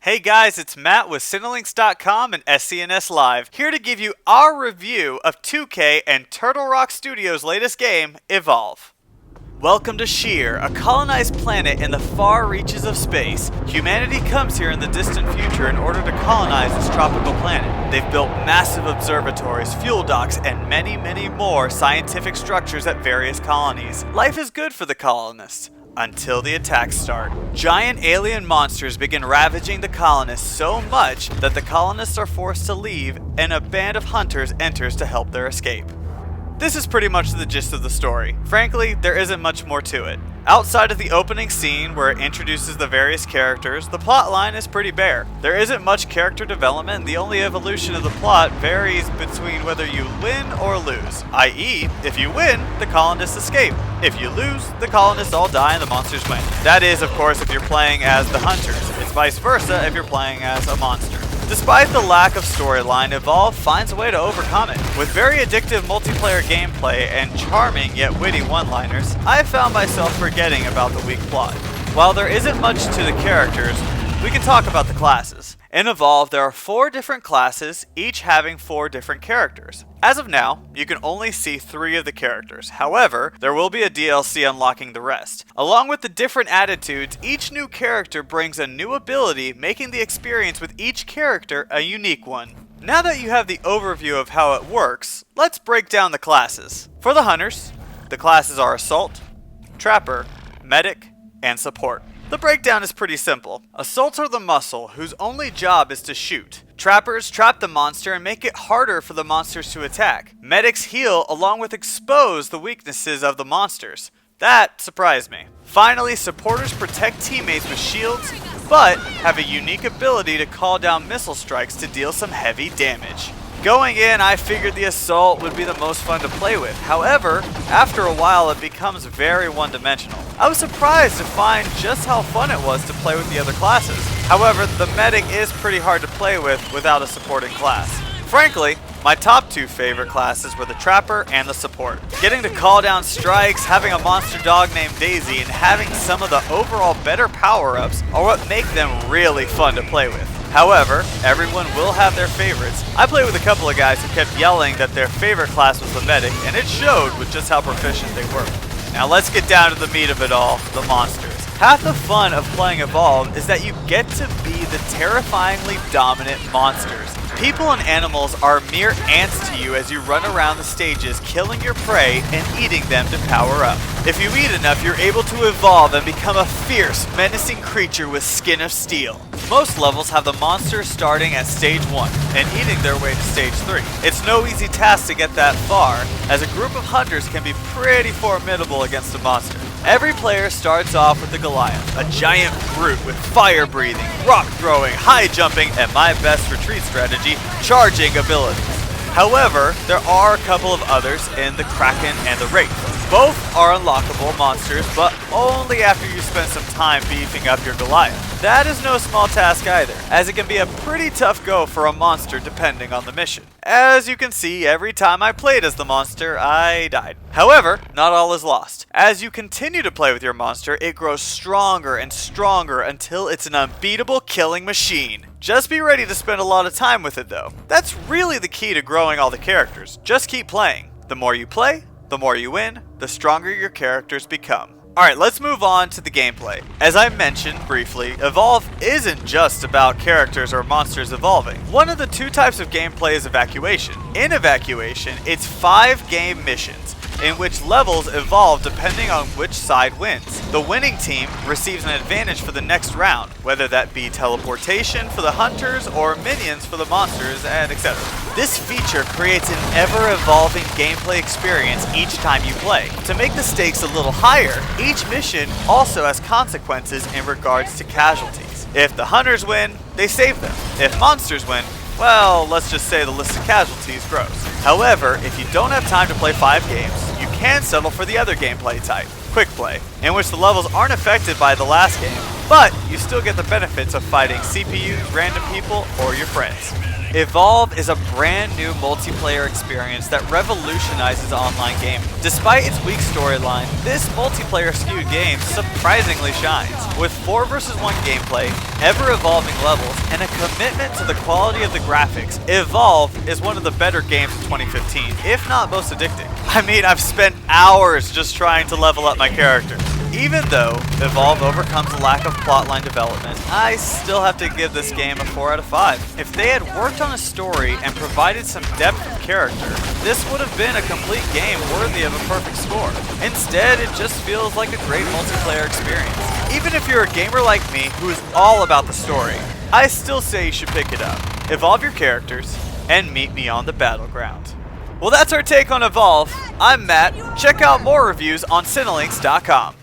Hey guys, it's Matt with Cinelinx.com and SCNS Live, here to give you our review of 2K and Turtle Rock Studios' latest game, Evolve. Welcome to Sheer, a colonized planet in the far reaches of space. Humanity comes here in the distant future in order to colonize this tropical planet. They've built massive observatories, fuel docks, and many more scientific structures at various colonies. Life is good for the colonists. Until the attacks start. Giant alien monsters begin ravaging the colonists so much that the colonists are forced to leave and a band of hunters enters to help their escape. This is pretty much the gist of the story. Frankly, there isn't much more to it. Outside of the opening scene where it introduces the various characters, the plotline is pretty bare. There isn't much character development, the only evolution of the plot varies between whether you win or lose, i.e., if you win, the colonists escape. If you lose, the colonists all die and the monsters win. That is, of course, if you're playing as the hunters. It's vice versa if you're playing as a monster. Despite the lack of storyline, Evolve finds a way to overcome it. With very addictive multiplayer gameplay and charming yet witty one-liners, I found myself forgetting about the weak plot. While there isn't much to the characters, we can talk about the classes. In Evolve, there are 4 different classes, each having 4 different characters. As of now, you can only see 3 of the characters. However, there will be a DLC unlocking the rest. Along with the different attitudes, each new character brings a new ability, making the experience with each character a unique one. Now that you have the overview of how it works, let's break down the classes. For the hunters, the classes are Assault, Trapper, Medic, and Support. The breakdown is pretty simple. Assaults are the muscle, whose only job is to shoot. Trappers trap the monster and make it harder for the monsters to attack. Medics heal along with expose the weaknesses of the monsters. That surprised me. Finally, supporters protect teammates with shields, but have a unique ability to call down missile strikes to deal some heavy damage. Going in, I figured the Assault would be the most fun to play with. However, after a while it becomes very one-dimensional. I was surprised to find just how fun it was to play with the other classes. However, the Medic is pretty hard to play with without a supporting class. Frankly, my top 2 favorite classes were the Trapper and the Support. Getting to call down strikes, having a monster dog named Daisy, and having some of the overall better power-ups are what make them really fun to play with. However, everyone will have their favorites. I played with a couple of guys who kept yelling that their favorite class was the Medic, and it showed with just how proficient they were. Now let's get down to the meat of it all, the monsters. Half the fun of playing Evolve is that you get to be the terrifyingly dominant monsters. People and animals are mere ants to you as you run around the stages killing your prey and eating them to power up. If you eat enough, you're able to evolve and become a fierce, menacing creature with skin of steel. Most levels have the monsters starting at stage 1 and eating their way to stage 3. It's no easy task to get that far, as a group of hunters can be pretty formidable against a monster. Every player starts off with the Goliath, a giant brute with fire breathing, rock throwing, high jumping, and my best retreat strategy, charging abilities. However, there are a couple of others in the Kraken and the Wraith. Both are unlockable monsters, but only after you spend some time beefing up your Goliath. That is no small task either, as it can be a pretty tough go for a monster depending on the mission. As you can see, every time I played as the monster, I died. However, not all is lost. As you continue to play with your monster, it grows stronger and stronger until it's an unbeatable killing machine. Just be ready to spend a lot of time with it though. That's really the key to growing all the characters. Just keep playing. The more you play, the more you win, the stronger your characters become. Alright, let's move on to the gameplay. As I mentioned briefly, Evolve isn't just about characters or monsters evolving. One of the 2 types of gameplay is Evacuation. In Evacuation, it's 5 game missions, in which levels evolve depending on which side wins. The winning team receives an advantage for the next round, whether that be teleportation for the hunters or minions for the monsters, and etc. This feature creates an ever-evolving gameplay experience each time you play. To make the stakes a little higher, each mission also has consequences in regards to casualties. If the hunters win, they save them. If monsters win, well, let's just say the list of casualties grows. However, if you don't have time to play 5 games, you can settle for the other gameplay type, Quick Play, in which the levels aren't affected by the last game, but you still get the benefits of fighting CPUs, random people, or your friends. Evolve is a brand new multiplayer experience that revolutionizes online gaming. Despite its weak storyline, this multiplayer skewed game surprisingly shines. With 4 vs 1 gameplay, ever-evolving levels, and a commitment to the quality of the graphics, Evolve is one of the better games of 2015, if not most addicting. I mean, I've spent hours just trying to level up my character. Even though Evolve overcomes a lack of plotline development, I still have to give this game a 4 out of 5. If they had worked on a story and provided some depth of character, this would have been a complete game worthy of a perfect score. Instead, it just feels like a great multiplayer experience. Even if you're a gamer like me who is all about the story, I still say you should pick it up, evolve your characters, and meet me on the battleground. Well, that's our take on Evolve. I'm Matt. Check out more reviews on Cinelinx.com.